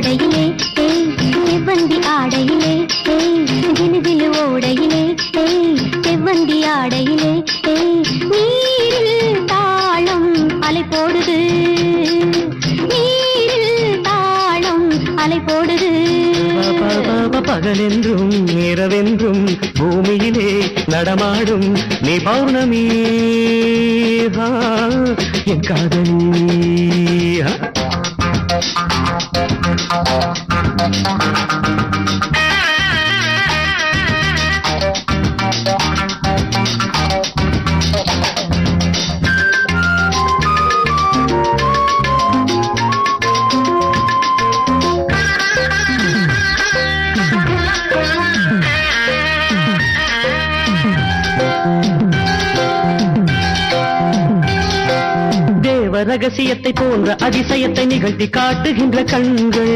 ஓடையிலே செவ்வந்தி ஆடையிலே ஜிலுஜிலு ஓடையிலே செவ்வந்தி ஆடையிலே நீரில் தாளம் அலை போடுது, நீரில் தாளம் அலை போடுது. பகலென்றும் இரவென்றும் பூமியிலே நடமாடும் நீ பௌர்ணமி என் காதலி. ரகசியத்தை போன்ற அதிசயத்தை நிகழ்த்தி காட்டுகின்ற கண்கள்